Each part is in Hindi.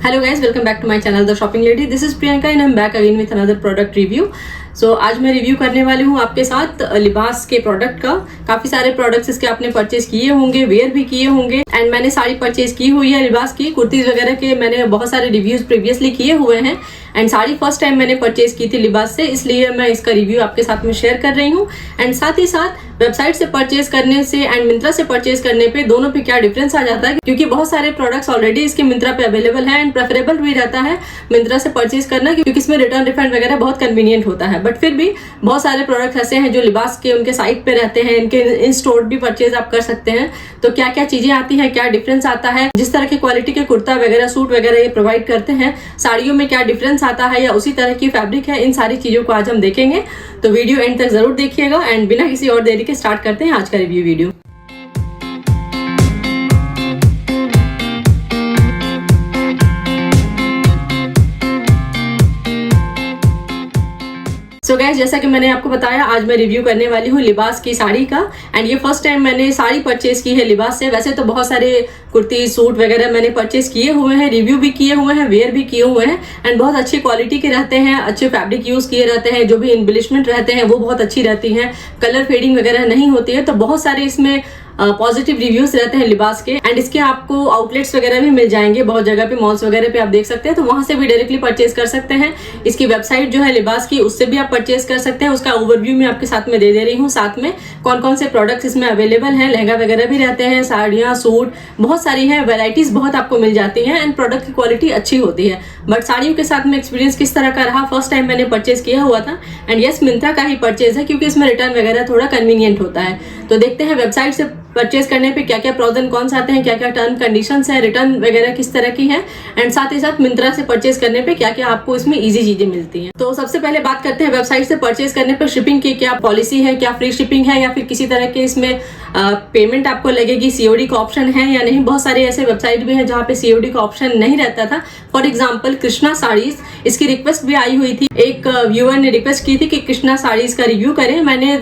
Hello guys, welcome back to my channel the shopping lady. This is Priyanka and I am back again with another product review. So आज मैं रिव्यू करने वाली हूँ आपके साथ लिबास के प्रोडक्ट का। काफी सारे प्रोडक्ट्स इसके आपने परचेज किए होंगे, वेयर भी किए होंगे एंड मैंने साड़ी परचेज की हुई है लिबास की। कुर्तीज वगैरह के मैंने बहुत सारे रिव्यूज प्रीवियसली किए हुए हैं एंड साड़ी फर्स्ट टाइम मैंने परचेज की थी लिबास से, इसलिए मैं इसका रिव्यू आपके साथ में शेयर कर रही हूँ। एंड साथ ही साथ वेबसाइट से परचेज करने से एंड मिंत्रा से परचेज करने पे दोनों पे क्या डिफरेंस आ जाता है, क्योंकि बहुत सारे प्रोडक्ट्स ऑलरेडी इसके मिंत्रा पे अवेलेबल है एंड प्रेफरेबल भी रहता है मिंत्रा से परचेज करना, क्योंकि इसमें रिटर्न रिफंड वगैरह बहुत कन्वीनियंट होता है। बट फिर भी बहुत सारे प्रोडक्ट ऐसे हैं जो लिबास के उनके साइट पे रहते हैं, इनके इन स्टोर भी परचेज आप कर सकते हैं। तो क्या क्या चीजें आती है, क्या डिफरेंस आता है, जिस तरह की क्वालिटी के कुर्ता वगैरह सूट वगैरह ये प्रोवाइड करते हैं, साड़ियों में क्या डिफरेंस आता है या उसी तरह की फैब्रिक है, इन सारी चीजों को आज हम देखेंगे। तो वीडियो एंड तक जरूर देखिएगा एंड बिना किसी और देरी के स्टार्ट करते हैं आज का रिव्यू वीडियो। सो गाइस, जैसा कि मैंने आपको बताया, आज मैं रिव्यू करने वाली हूँ लिबास की साड़ी का एंड ये फर्स्ट टाइम मैंने साड़ी परचेज की है लिबास से। वैसे तो बहुत सारे कुर्ती सूट वगैरह मैंने परचेज किए हुए हैं, रिव्यू भी किए हुए हैं, वेयर भी किए हुए हैं एंड बहुत अच्छी क्वालिटी के रहते हैं, अच्छे फैब्रिक यूज किए रहते हैं, जो भी इम्बिलिशमेंट रहते हैं वो बहुत अच्छी रहती हैं, कलर फेडिंग वगैरह नहीं होती है। तो बहुत सारे इसमें पॉजिटिव रिव्यूज रहते हैं लिबास के एंड इसके आपको आउटलेट्स वगैरह भी मिल जाएंगे बहुत जगह पे, मॉल्स वगैरह पे आप देख सकते हैं, तो वहां से भी डायरेक्टली परचेज कर सकते हैं। इसकी वेबसाइट जो है लिबास की, उससे भी आप परचेज कर सकते हैं। उसका ओवरव्यू मैं आपके साथ में दे रही हूँ, साथ में कौन कौन से प्रोडक्ट्स इसमें अवेलेबल हैं, लहंगा वगैरह भी रहते हैं, साड़ियाँ सूट बहुत सारी है, वेराइटीज बहुत आपको मिल जाती है एंड प्रोडक्ट की क्वालिटी अच्छी होती है। बट साड़ियों के साथ में एक्सपीरियंस किस तरह का रहा, फर्स्ट टाइम मैंने परचेज किया हुआ था एंड यस मिंत्रा का ही परचेज है, क्योंकि इसमें रिटर्न वगैरह थोड़ा कन्वीनियंट होता है। तो देखते हैं वेबसाइट से परचेज करने पे क्या क्या प्रोज एंड कॉन्स आते हैं, क्या क्या टर्म कंडीशंस है, रिटर्न वगैरह किस तरह की है एंड साथ ही साथ मिंत्रा से परचेज करने पे क्या क्या आपको इसमें इजी चीजें मिलती हैं। तो सबसे पहले बात करते हैं वेबसाइट से परचेज करने पर शिपिंग की क्या पॉलिसी है, क्या फ्री शिपिंग है या फिर किसी तरह के इसमें पेमेंट आपको लगेगी, सीओडी का ऑप्शन है या नहीं। बहुत सारे ऐसे वेबसाइट भी है जहाँ पे सीओडी का ऑप्शन नहीं रहता था। फॉर एग्जाम्पल कृष्णा साड़ीज, इसकी रिक्वेस्ट भी आई हुई थी, एक व्यूअर ने रिक्वेस्ट की थी कि कृष्णा साड़ीज का रिव्यू करें। मैंने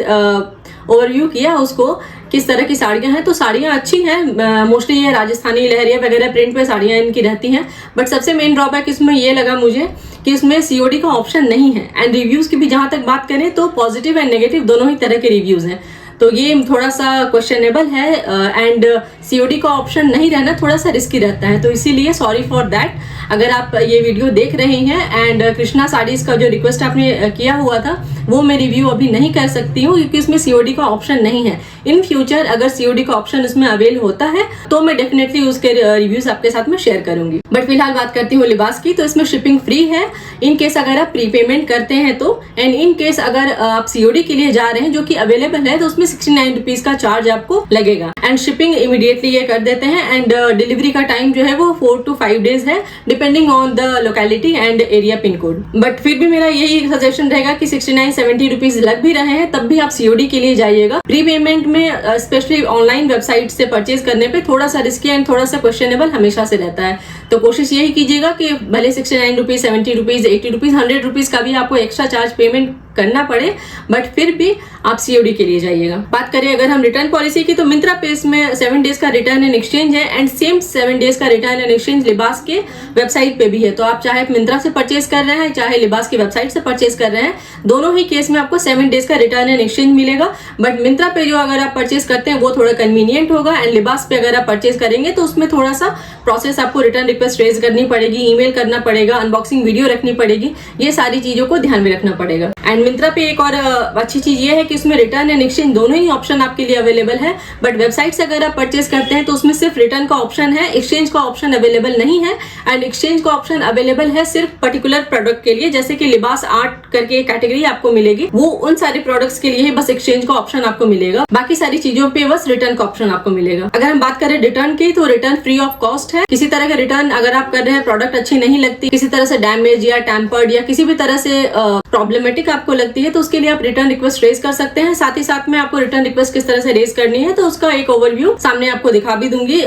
ओवरव्यू किया उसको, किस तरह की साड़ियां हैं। तो साड़ियां अच्छी हैं, मोस्टली ये राजस्थानी लहरिया वगैरह प्रिंट पे साड़ियां इनकी रहती हैं। बट सबसे मेन ड्रॉबैक इसमें ये लगा मुझे कि इसमें सीओडी का ऑप्शन नहीं है एंड रिव्यूज की भी जहां तक बात करें तो पॉजिटिव एंड नेगेटिव दोनों ही तरह के रिव्यूज हैं। तो ये थोड़ा सा क्वेश्चनेबल है एंड सीओडी का ऑप्शन नहीं रहना थोड़ा सा रिस्की रहता है, तो इसीलिए सॉरी फॉर दैट। अगर आप ये वीडियो देख रहे हैं एंड कृष्णा साड़ीज का जो रिक्वेस्ट आपने किया हुआ था वो मैं रिव्यू अभी नहीं कर सकती हूँ, क्योंकि इसमें सीओडी का ऑप्शन नहीं है। इन फ्यूचर अगर सीओडी का ऑप्शन इसमें अवेल होता है तो मैं डेफिनेटली उसके रिव्यूज आपके साथ में शेयर करूंगी। बट फिलहाल बात करती हूँ लिबास की, तो इसमें शिपिंग फ्री है इन केस अगर आप प्री पेमेंट करते हैं तो, एंड इन केस अगर आप सीओडी के लिए जा रहे हैं जो कि अवेलेबल है तो उसमें 69 रुपीज का चार्ज आपको लगेगा एंड शिपिंग इमीडिएटली ये कर देते हैं एंड डिलीवरी का टाइम जो है वो 4 to 5 डेज है, depending on the locality and area pin code. But फिर भी मेरा यही सजेशन रहेगा कि 69-70 रुपीज लग भी रहे हैं तब भी आप सीओडी के लिए जाइएगा। प्री पेमेंट में स्पेशली ऑनलाइन वेबसाइट से परचेज करने पे थोड़ा सा रिस्की एंड थोड़ा सा क्वेश्चनेबल हमेशा से रहता है। तो कोशिश यही कीजिएगा कि भले 69 रुपीज, 70 रुपीज, 80 रुपीज, 100 रुपीज का भी आपको एक्स्ट्रा चार्ज पेमेंट करना पड़े, बट फिर भी आप सीओडी के लिए जाइएगा। बात करें अगर हम रिटर्न पॉलिसी की, तो मिंत्रा पे इसमें 7 डेज का रिटर्न एंड एक्सचेंज है एंड सेम 7 डेज का रिटर्न एंड एक्सचेंज लिबास के वेबसाइट पे भी है। तो आप चाहे मिंत्रा से परचेज कर रहे हैं चाहे लिबास की वेबसाइट से परचेज कर रहे हैं, दोनों ही केस में आपको 7 डेज का रिटर्न एंड एक्सचेंज मिलेगा। बट मिंत्रा पे जो अगर आप परचेज करते हैं वो थोड़ा कन्वीनियंट होगा एंड लिबास पे अगर आप परचेज करेंगे तो उसमें थोड़ा सा प्रोसेस, आपको रिटर्न रिक्वेस्ट रेज करनी पड़ेगी, ईमेल करना पड़ेगा, अनबॉक्सिंग वीडियो रखनी पड़ेगी, ये सारी चीजों को ध्यान में रखना पड़ेगा। एंड मिंत्रा पे एक और अच्छी चीज ये है कि इसमें रिटर्न एंड एक्सचेंज दोनों ही ऑप्शन आपके लिए अवेलेबल है। बट वेबसाइट से अगर आप परचेज करते हैं तो उसमें सिर्फ रिटर्न का ऑप्शन है, एक्सचेंज का ऑप्शन अवेलेबल नहीं है एंड एक्सचेंज का ऑप्शन अवेलेबल है सिर्फ पर्टिकुलर प्रोडक्ट के लिए, जैसे कि लिबास आर्ट करके कैटेगरी आपको मिलेगी, वो उन सारे प्रोडक्ट्स के लिए ही बस एक्सचेंज का ऑप्शन आपको मिलेगा, बाकी सारी चीजों पे बस रिटर्न का ऑप्शन आपको मिलेगा। अगर हम बात करें रिटर्न की, तो रिटर्न फ्री ऑफ कॉस्ट है। किसी तरह का रिटर्न अगर आप कर रहे हैं, प्रोडक्ट अच्छी नहीं लगती, किसी तरह से डैमेज या टैम्पर्ड या किसी भी तरह से प्रॉब्लमेटिक आपको लगती है तो उसके लिए आप रिटर्न रिक्वेस्ट रेज कर सकते हैं। साथ ही साथ में आपको रिटर्न रिक्वेस्ट किस तरह से रेज करनी है तो उसका एक ओवरव्यू सामने आपको दिखा भी दूंगी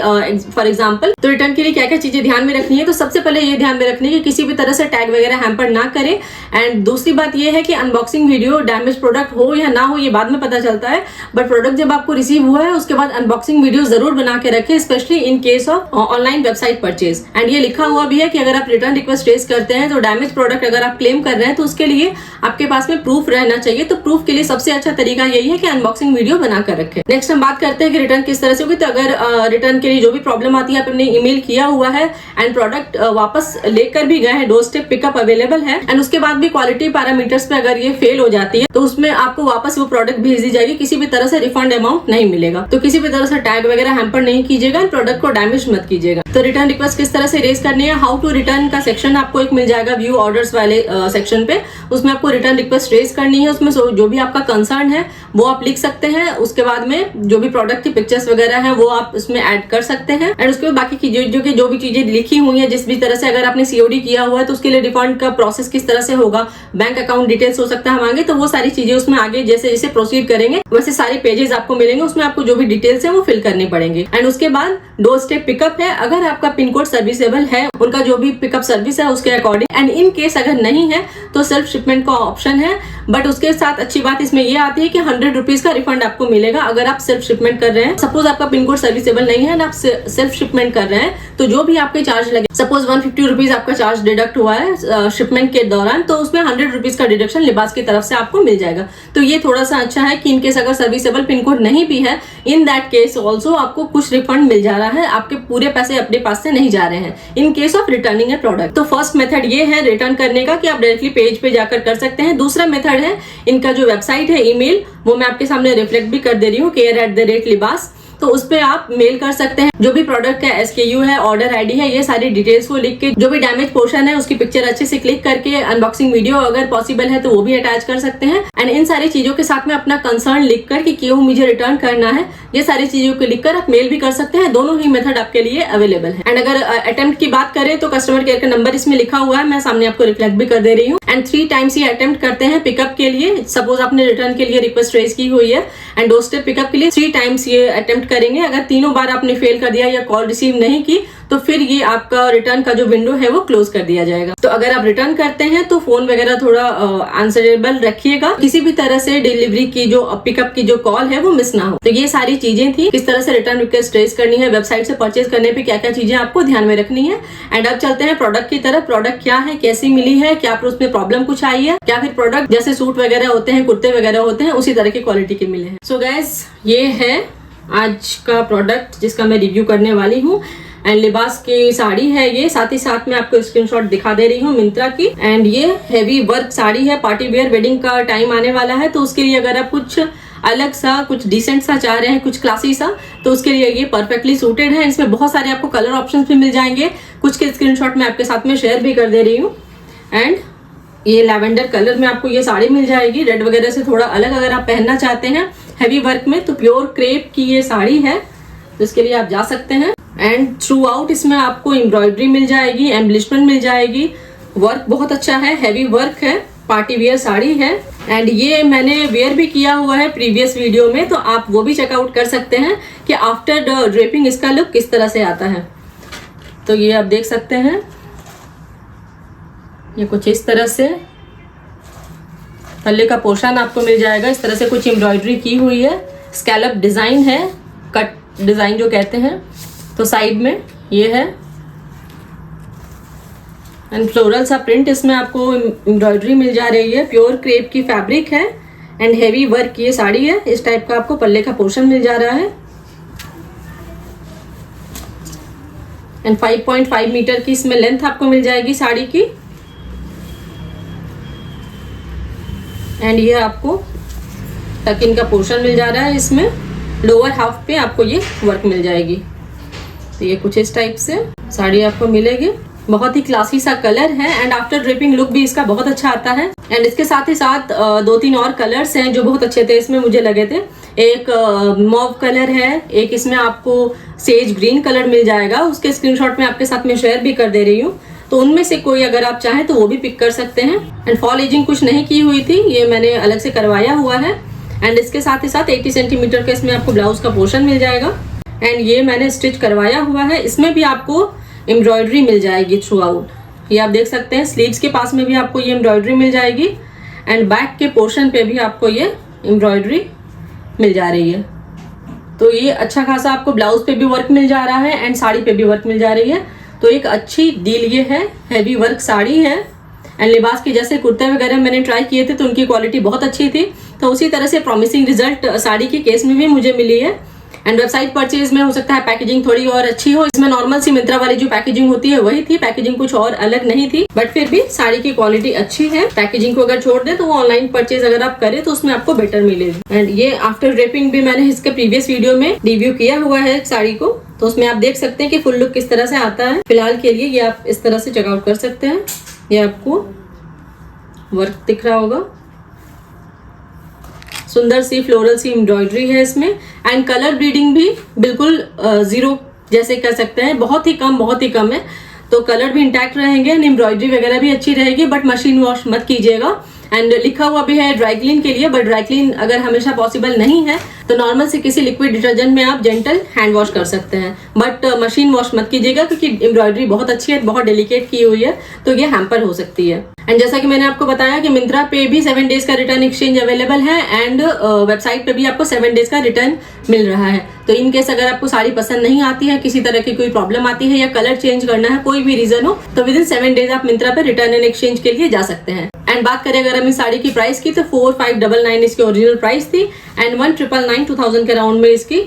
फॉर एग्जांपल। तो रिटर्न के लिए क्या क्या चीजें ध्यान में रखनी है, तो सबसे पहले ये ध्यान में रखनी है कि किसी भी तरह से टैग वगैरह हैम्पर ना करें। एंड दूसरी बात ये है कि अनबॉक्सिंग वीडियो डैमेज प्रोडक्ट हो या ना हो ये बाद में पता चलता है, बट प्रोडक्ट जब आपको रिसीव हुआ है उसके बाद अनबॉक्सिंग वीडियो जरूर बना के रखें, specially in case of online website purchase. And ये लिखा हुआ भी है कि अगर आप रिटर्न रिक्वेस्ट रेज करते हैं तो डैमेज प्रोडक्ट अगर आप क्लेम कर रहे हैं तो उसके लिए आपके पास में प्रूफ रहना चाहिए। तो प्रूफ के लिए सबसे अच्छा तरीका यही है कि अनबॉक्सिंग वीडियो बनाकर रखें। नेक्स्ट हम बात करते हैं कि रिटर्न किस तरह से होगी। तो अगर रिटर्न के लिए जो भी प्रॉब्लम आती है, आपने ईमेल किया हुआ है एंड प्रोडक्ट वापस लेकर भी गए हैं, डोर स्टेप पिकअप अवेलेबल है, एंड उसके बाद भी क्वालिटी पैरामीटर्स पे अगर ये फेल हो जाती है तो उसमें आपको वापस वो प्रोडक्ट भेज दी जाएगी, किसी भी तरह से रिफंड अमाउंट नहीं मिलेगा। तो किसी भी तरह से टैग वगैरह हैम्पर नहीं कीजिएगा, प्रोडक्ट को डैमेज मत कीजिएगा। तो रिटर्न रिक्वेस्ट किस तरह से रेज करनी है, हाउ टू रिटर्न का सेक्शन आपको एक मिल जाएगा व्यू ऑर्डर्स वाले सेक्शन पे। उसमें आपको रिटर्न रिक्वेस्ट रेज करनी है, उसमें जो भी आपका कंसर्न है वो आप लिख सकते हैं। उसके बाद में जो भी प्रोडक्ट की पिक्चर्स वगैरह है वो आप उसमें ऐड कर सकते हैं। एंड उसके बाद बाकी की जो भी चीजें लिखी हुई है, जिस भी तरह से अगर आपने सीओडी किया हुआ है तो उसके लिए रिफंड का प्रोसेस किस तरह से होगा, बैंक अकाउंट डिटेल्स हो सकता है मांगे, तो वो सारी चीजें उसमें आगे जैसे जैसे प्रोसीड करेंगे वैसे सारे पेजेस आपको मिलेंगे, उसमें आपको जो भी डिटेल्स है वो फिल करनी पड़ेंगे। एंड उसके बाद डोर स्टेप पिकअप है, अगर आपका पिन कोड सर्विसेबल है, उनका जो भी पिकअप सर्विस है उसके अकॉर्डिंग। एंड इन केस अगर नहीं है तो सेल्फ शिपमेंट का ऑप्शन है, बट उसके साथ अच्छी बात इसमें ये आती है कि 100 रुपीज का रिफंड आपको मिलेगा अगर आप सेल्फ शिपमेंट कर रहे हैं। सपोज आपका पिन कोड सर्विसेबल नहीं है ना, आप सेल्फ शिपमेंट कर रहे हैं, तो जो भी आपके चार्ज लगे, सपोज 150 रुपीज आपका चार्ज डिडक्ट हुआ है शिपमेंट के दौरान, तो उसमें 100 रुपीज का डिडक्शन लिबास की तरफ से आपको मिल जाएगा। तो ये थोड़ा सा अच्छा है कि इनकेस अगर सर्विसेबल पिन कोड नहीं भी है, इन दैट केस ऑल्सो आपको कुछ रिफंड मिल जा रहा है, आपके पूरे पैसे अपने पास से नहीं जा रहे हैं in case of returning A product. तो फर्स्ट मेथड ये है रिटर्न करने का कि आप डायरेक्टली पेज पे जाकर कर सकते हैं। दूसरा मेथड है इनका जो वेबसाइट है, ईमेल, वो मैं आपके सामने रिफ्लेक्ट भी कर दे रही हूँ, care@libas, तो उस पे आप मेल कर सकते हैं। जो भी प्रोडक्ट का SKU है, ऑर्डर आईडी है, ये सारी डिटेल्स को लिख के, जो भी डैमेज पोर्शन है उसकी पिक्चर अच्छे से क्लिक करके अनबॉक्सिंग वीडियो अगर पॉसिबल है तो वो भी अटैच कर सकते हैं। एंड इन सारी चीजों के साथ में अपना कंसर्न लिखकर कि क्यों मुझे रिटर्न करना है, ये सारी चीजों को लिखकर आप मेल भी कर सकते हैं। दोनों ही मेथड आपके लिए अवेलेबल है। एंड अगर अटेम्प्ट की बात करें तो कस्टमर केयर का नंबर इसमें लिखा हुआ है, मैं सामने आपको रिफ्लेक्ट भी कर दे रही हूँ। एंड 3 टाइम्स ये अटेम्प्ट करते हैं पिकअप के लिए। सपोज आपने रिटर्न के लिए रिक्वेस्ट रेज की हुई है एंड डोर स्टेप पिकअप के लिए 3 टाइम्स ये अटेम्प्ट करेंगे। अगर तीनों बार आपने फेल कर दिया या कॉल रिसीव नहीं की तो फिर ये आपका रिटर्न का जो विंडो है वो क्लोज कर दिया जाएगा। तो अगर आप रिटर्न करते हैं तो फोन वगैरह थोड़ा आंसरेबल रखिएगा, किसी भी तरह से डिलीवरी की जो पिकअप की जो कॉल है वो मिस ना हो। तो ये सारी चीजें थी, किस तरह से रिटर्न रिक्वेस्ट रेज करनी है, वेबसाइट से परचेज करने पे क्या क्या चीजें आपको ध्यान में रखनी है। एंड अब चलते हैं प्रोडक्ट की तरफ। प्रोडक्ट क्या है, कैसी मिली है, क्या उसमें प्रॉब्लम कुछ आई है, क्या फिर प्रोडक्ट जैसे सूट वगैरह होते हैं, कुर्ते वगैरह होते हैं, उसी तरह की क्वालिटी के मिले हैं। सो गाइस, ये है आज का प्रोडक्ट जिसका मैं रिव्यू करने वाली हूँ। एंड लिबास की साड़ी है ये, साथ ही साथ में आपको स्क्रीनशॉट दिखा दे रही हूँ मिंत्रा की। एंड ये हैवी वर्क साड़ी है, पार्टी वेयर, वेडिंग का टाइम आने वाला है, तो उसके लिए अगर आप कुछ अलग सा, कुछ डिसेंट सा चाह रहे हैं, कुछ क्लासी सा, तो उसके लिए ये परफेक्टली सूटेड है। इसमें बहुत सारे आपको कलर ऑप्शंस भी मिल जाएंगे, कुछ के स्क्रीनशॉट मैं आपके साथ में शेयर भी कर दे रही हूँ। एंड ये लैवेंडर कलर में आपको ये साड़ी मिल जाएगी, रेड वगैरह से थोड़ा अलग अगर आप पहनना चाहते हैं हैवी वर्क में, तो प्योर क्रेप की ये साड़ी है, तो इसके लिए आप जा सकते हैं। एंड थ्रू आउट इसमें आपको एम्ब्रॉयडरी मिल जाएगी, एम्बलिशमेंट मिल जाएगी, वर्क बहुत अच्छा है, हैवी वर्क है, पार्टी वेयर साड़ी है। एंड ये मैंने वेयर भी किया हुआ है प्रीवियस वीडियो में, तो आप वो भी चेकआउट कर सकते हैं कि आफ्टर ड्रेपिंग इसका लुक किस तरह से आता है। तो ये आप देख सकते हैं, ये कुछ इस तरह से पल्ले का पोर्शन आपको मिल जाएगा, इस तरह से कुछ एम्ब्रॉयडरी की हुई है, स्कैलप डिजाइन है, कट डिजाइन जो कहते हैं। तो साइड में ये है एंड फ्लोरल सा प्रिंट इसमें आपको एम्ब्रॉयडरी मिल जा रही है, प्योर क्रेप की फैब्रिक है एंड हैवी वर्क की ये साड़ी है। इस टाइप का आपको पल्ले का पोर्शन मिल जा रहा है एंड 5.5 मीटर की इसमें लेंथ आपको मिल जाएगी साड़ी की। एंड ये आपको टकिन का पोर्शन मिल जा रहा है, इसमें लोअर हाफ पे आपको ये वर्क मिल जाएगी। तो ये कुछ इस टाइप से साड़ी आपको मिलेगी, बहुत ही क्लासी सा कलर है एंड आफ्टर ड्रिपिंग लुक भी इसका बहुत अच्छा आता है। एंड इसके साथ ही साथ 2-3 और कलर्स हैं जो बहुत अच्छे थे, इसमें मुझे लगे थे। एक मॉव कलर है, एक इसमें आपको सेज ग्रीन कलर मिल जाएगा, उसके स्क्रीनशॉट में आपके साथ में शेयर भी कर दे रही हूँ। तो उनमें से कोई अगर आप चाहें तो वो भी पिक कर सकते हैं। एंड फॉल एजिंग कुछ नहीं की हुई थी, ये मैंने अलग से करवाया हुआ है। एंड इसके साथ ही साथ 80 सेंटीमीटर का इसमें आपको ब्लाउज का पोर्शन मिल जाएगा। एंड ये मैंने स्टिच करवाया हुआ है, इसमें भी आपको एम्ब्रॉयडरी मिल जाएगी थ्रू आउट। ये आप देख सकते हैं, स्लीव्स के पास में भी आपको ये एम्ब्रॉयडरी मिल जाएगी एंड बैक के पोर्शन पे भी आपको ये एम्ब्रॉयडरी मिल जा रही है। तो ये अच्छा खासा आपको ब्लाउज पे भी वर्क मिल जा रहा है एंड साड़ी पे भी वर्क मिल जा रही है। तो एक अच्छी डील ये है, हैवी वर्क साड़ी है। एंड लिबास के जैसे कुर्ते वगैरह मैंने ट्राई किए थे तो उनकी क्वालिटी बहुत अच्छी थी, तो उसी तरह से प्रॉमिसिंग रिजल्ट साड़ी के केस में भी मुझे मिली है। एंड वेबसाइट परचेज में हो सकता है पैकेजिंग थोड़ी और अच्छी हो, इसमें नॉर्मल सी मिंत्रा वाली जो पैकेजिंग होती है वही थी, पैकेजिंग कुछ और अलग नहीं थी, बट फिर भी साड़ी की क्वालिटी अच्छी है। पैकेजिंग को अगर छोड़ दे तो वो ऑनलाइन परचेज अगर आप करें तो उसमें आपको बेटर मिलेगी। एंड ये आफ्टर ड्रेपिंग भी मैंने इसके प्रीवियस वीडियो में रिव्यू किया हुआ है साड़ी को, तो उसमें आप देख सकते हैं कि फुल लुक किस तरह से आता है। फिलहाल के लिए ये आप इस तरह से चेकआउट कर सकते हैं। ये आपको वर्क दिख रहा होगा, सुंदर सी फ्लोरल सी एम्ब्रॉयडरी है इसमें। एंड कलर ब्लीडिंग भी बिल्कुल जीरो जैसे कह सकते हैं, बहुत ही कम है। तो कलर भी इंटैक्ट रहेंगे एंड एम्ब्रॉयडरी वगैरह भी अच्छी रहेगी, बट मशीन वॉश मत कीजिएगा। एंड लिखा हुआ भी है ड्राई क्लीन के लिए, बट ड्राई क्लीन अगर हमेशा पॉसिबल नहीं है तो नॉर्मल से किसी लिक्विड डिटर्जेंट में आप जेंटल हैंड वॉश कर सकते हैं, बट मशीन वॉश मत कीजिएगा क्योंकि एम्ब्रॉयडरी बहुत अच्छी है, बहुत डेलिकेट की हुई है, तो ये हैम्पर हो सकती है। एंड जैसा कि मैंने आपको बताया कि मिंत्रा पे भी 7 डेज का रिटर्न एक्सचेंज अवेलेबल है एंड वेबसाइट पे भी आपको 7 डेज का रिटर्न मिल रहा है। तो इन केस अगर आपको साड़ी पसंद नहीं आती है, किसी तरह की कोई प्रॉब्लम आती है या कलर चेंज करना है, कोई भी रीजन हो, तो विद इन 7 डेज आप मिंत्रा पे रिटर्न एंड एक्सचेंज के लिए जा सकते हैं। एंड बात करें अगर हम इस साड़ी की प्राइस की तो 4599 इसकी ओरिजिनल प्राइस थी एंड 1999 2000 के राउंड में इसकी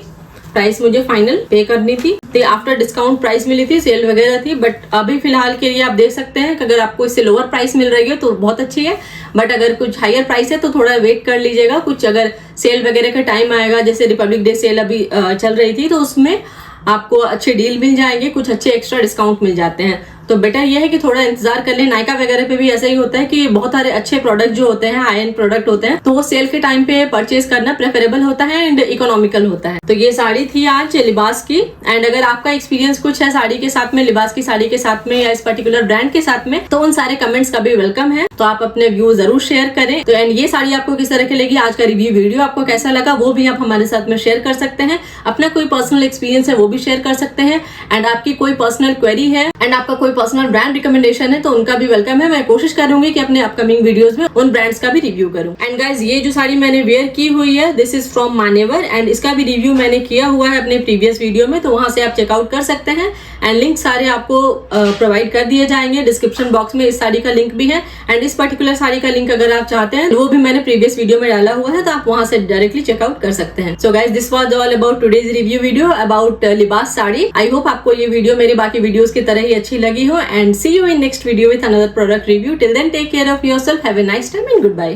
प्राइस मुझे फाइनल पे करनी थी। तो आफ्टर डिस्काउंट प्राइस मिली थी, सेल वगैरह थी, बट अभी फिलहाल के लिए आप देख सकते हैं कि अगर आपको इससे लोअर प्राइस मिल रही है तो बहुत अच्छी है, बट अगर कुछ हायर प्राइस है तो थोड़ा वेट कर लीजिएगा। कुछ अगर सेल वगैरह का टाइम आएगा, जैसे रिपब्लिक डे सेल अभी चल रही थी, तो उसमें आपको अच्छे डील मिल जाएंगे, कुछ अच्छे एक्स्ट्रा डिस्काउंट मिल जाते हैं। तो बेटर ये है कि थोड़ा इंतजार कर लें। नायका वगैरह पे भी ऐसा ही होता है कि बहुत सारे अच्छे प्रोडक्ट जो होते हैं, हाई एंड प्रोडक्ट होते हैं, तो वो सेल के टाइम पे परचेज करना प्रेफरेबल होता है एंड इकोनॉमिकल होता है। तो ये साड़ी थी आज लिबास की। एंड अगर आपका एक्सपीरियंस कुछ है साड़ी के साथ में, लिबास की साड़ी के साथ में या इस पर्टिकुलर ब्रांड के साथ में, तो उन सारे कमेंट्स का भी वेलकम है। तो आप अपने व्यू जरूर शेयर करें। तो एंड ये साड़ी आपको किस तरह की लगी, आज का रिव्यू वीडियो आपको कैसा लगा, वो भी आप हमारे साथ में शेयर कर सकते हैं। अपना कोई पर्सनल एक्सपीरियंस है वो भी शेयर कर सकते हैं। एंड आपकी कोई पर्सनल क्वेरी है एंड आपका कोई पर्सनल ब्रांड रिकमेंडेशन है तो उनका भी वेलकम है। मैं कोशिश करूंगी कि अपने अपकमिंग वीडियोस में उन ब्रांड्स का भी रिव्यू करूं। एंड गाइज, ये जो साड़ी मैंने वेयर की हुई है, दिस इज फ्रॉम मानेवर एंड इसका भी रिव्यू मैंने किया हुआ है अपने प्रीवियस वीडियो में, तो वहां से आप चेकआउट कर सकते हैं। एंड लिंक सारे आपको प्रोवाइड कर दिए जाएंगे। डिस्क्रिप्शन बॉक्स में इस साड़ी का लिंक भी है एंड इस पर्टिकुलर साड़ी का लिंक अगर आप चाहते हैं वो भी मैंने प्रीवियस वीडियो में डाला हुआ है, तो आप वहां से डायरेक्टली चेकआउट कर सकते हैं। So guys, this was all about today's review video about लिबास साड़ी। आई होप आपको ये वीडियो मेरी बाकी वीडियोस की तरह ही अच्छी लगी हो। And see you in next video with another product review. Till then, take care of yourself. Have a nice time and goodbye.